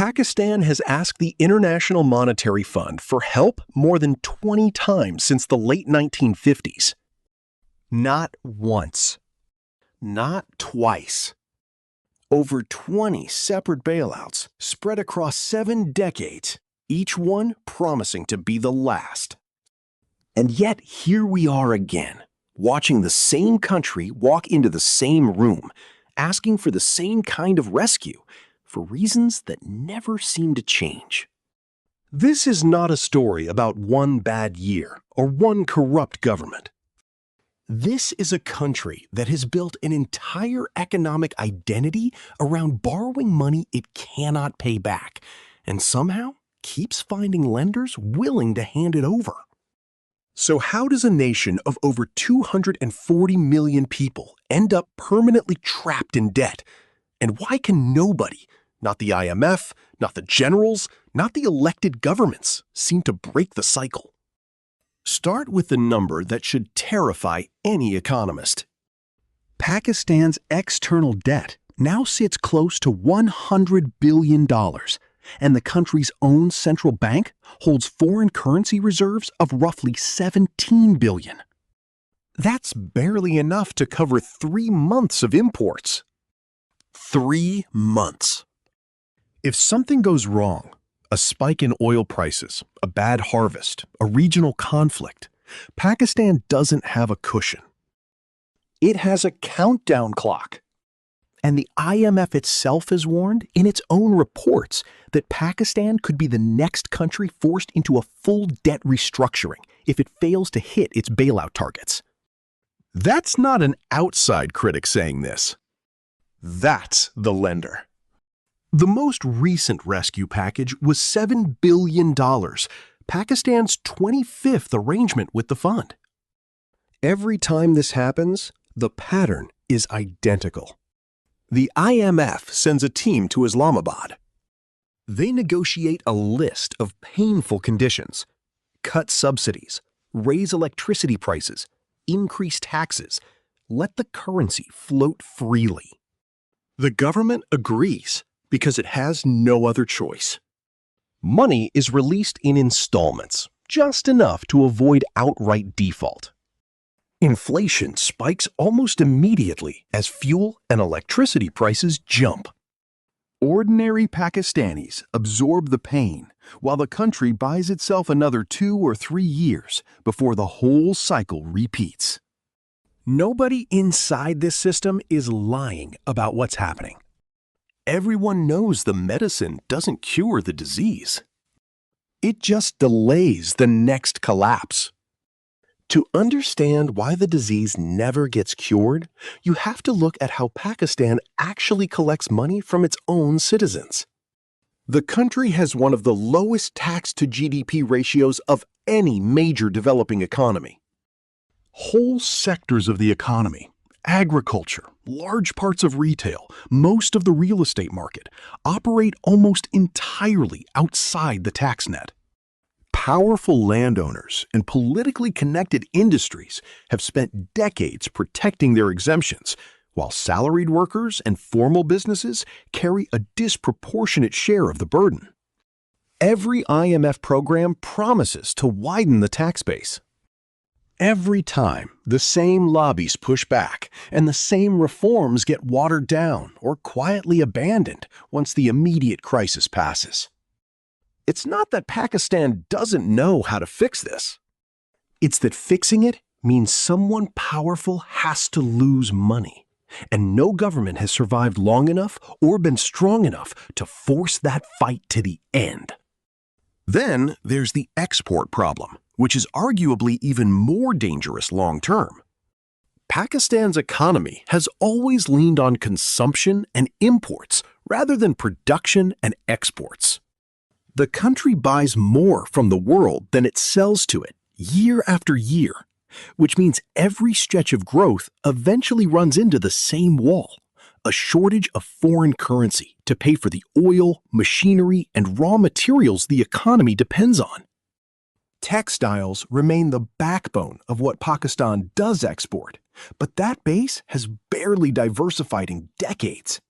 Pakistan has asked the International Monetary Fund for help more than 20 times since the late 1950s. Not once. Not twice. Over 20 separate bailouts spread across 7 decades, each one promising to be the last. And yet here we are again, watching the same country walk into the same room, asking for the same kind of rescue, for reasons that never seem to change. This is not a story about one bad year or one corrupt government. This is a country that has built an entire economic identity around borrowing money it cannot pay back, and somehow keeps finding lenders willing to hand it over. So how does a nation of over 240 million people end up permanently trapped in debt? And why can nobody, not the IMF, not the generals, not the elected governments, seem to break the cycle? Start with the number that should terrify any economist. Pakistan's external debt now sits close to $100 billion, and the country's own central bank holds foreign currency reserves of roughly $17 billion. That's barely enough to cover 3 months of imports. 3 months. If something goes wrong, a spike in oil prices, a bad harvest, a regional conflict, Pakistan doesn't have a cushion. It has a countdown clock. And the IMF itself has warned in its own reports that Pakistan could be the next country forced into a full debt restructuring if it fails to hit its bailout targets. That's not an outside critic saying this. That's the lender. The most recent rescue package was $7 billion, Pakistan's 25th arrangement with the fund. Every time this happens, the pattern is identical. The IMF sends a team to Islamabad. They negotiate a list of painful conditions: cut subsidies, raise electricity prices, increase taxes, let the currency float freely. The government agrees because it has no other choice. Money is released in installments, just enough to avoid outright default. Inflation spikes almost immediately as fuel and electricity prices jump. Ordinary Pakistanis absorb the pain while the country buys itself another 2 or 3 years before the whole cycle repeats. Nobody inside this system is lying about what's happening. Everyone knows the medicine doesn't cure the disease. It just delays the next collapse. To understand why the disease never gets cured, you have to look at how Pakistan actually collects money from its own citizens. The country has one of the lowest tax-to-GDP ratios of any major developing economy. Whole sectors of the economy, agriculture, large parts of retail, most of the real estate market, operate almost entirely outside the tax net. Powerful landowners and politically connected industries have spent decades protecting their exemptions, while salaried workers and formal businesses carry a disproportionate share of the burden. Every IMF program promises to widen the tax base. Every time, the same lobbies push back, and the same reforms get watered down or quietly abandoned once the immediate crisis passes. It's not that Pakistan doesn't know how to fix this. It's that fixing it means someone powerful has to lose money, and no government has survived long enough or been strong enough to force that fight to the end. Then there's the export problem, which is arguably even more dangerous long-term. Pakistan's economy has always leaned on consumption and imports rather than production and exports. The country buys more from the world than it sells to it, year after year, which means every stretch of growth eventually runs into the same wall: a shortage of foreign currency to pay for the oil, machinery, and raw materials the economy depends on. Textiles remain the backbone of what Pakistan does export, but that base has barely diversified in decades.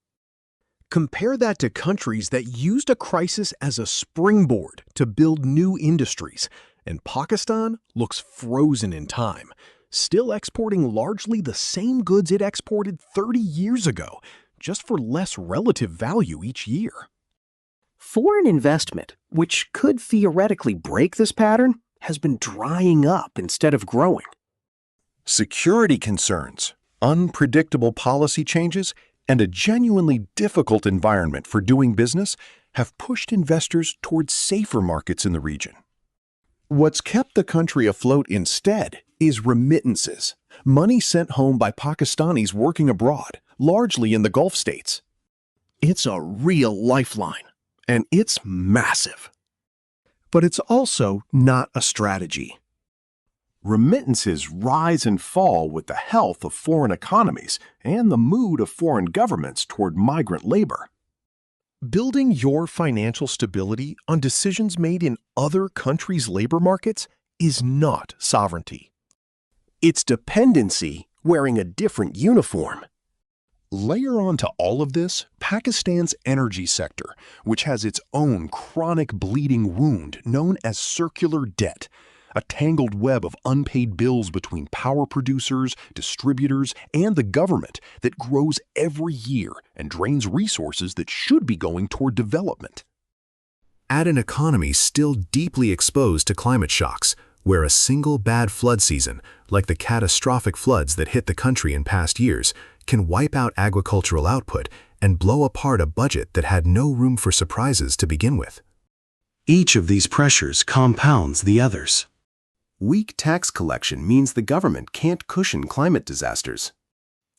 Compare that to countries that used a crisis as a springboard to build new industries, and Pakistan looks frozen in time, still exporting largely the same goods it exported 30 years ago, just for less relative value each year. Foreign investment, which could theoretically break this pattern, has been drying up instead of growing. Security concerns, unpredictable policy changes, and a genuinely difficult environment for doing business have pushed investors towards safer markets in the region. What's kept the country afloat instead is remittances, money sent home by Pakistanis working abroad, largely in the Gulf states. It's a real lifeline, and it's massive. But it's also not a strategy. Remittances rise and fall with the health of foreign economies and the mood of foreign governments toward migrant labor. Building your financial stability on decisions made in other countries' labor markets is not sovereignty. It's dependency wearing a different uniform. Layer onto all of this Pakistan's energy sector, which has its own chronic bleeding wound known as circular debt, a tangled web of unpaid bills between power producers, distributors, and the government that grows every year and drains resources that should be going toward development. Add an economy still deeply exposed to climate shocks, where a single bad flood season, like the catastrophic floods that hit the country in past years, can wipe out agricultural output and blow apart a budget that had no room for surprises to begin with. Each of these pressures compounds the others. Weak tax collection means the government can't cushion climate disasters.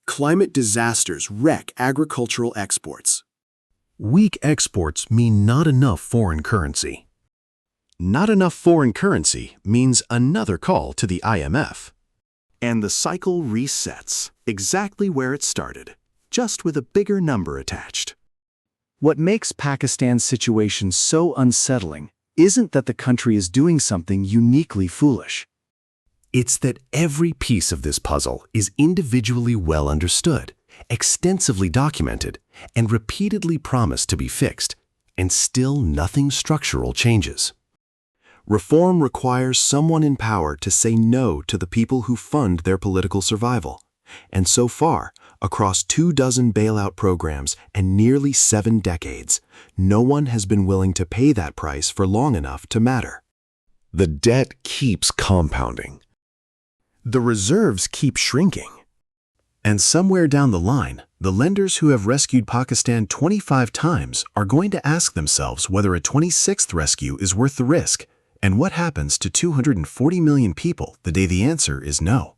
Climate disasters wreck agricultural exports. Weak exports mean not enough foreign currency. Not enough foreign currency means another call to the IMF. And the cycle resets exactly where it started, just with a bigger number attached. What makes Pakistan's situation so unsettling isn't that the country is doing something uniquely foolish. It's that every piece of this puzzle is individually well understood, extensively documented, and repeatedly promised to be fixed, and still nothing structural changes. Reform requires someone in power to say no to the people who fund their political survival. And so far, across 24 bailout programs and nearly 7 decades, no one has been willing to pay that price for long enough to matter. The debt keeps compounding. The reserves keep shrinking. And somewhere down the line, the lenders who have rescued Pakistan 25 times are going to ask themselves whether a 26th rescue is worth the risk, and what happens to 240 million people the day the answer is no.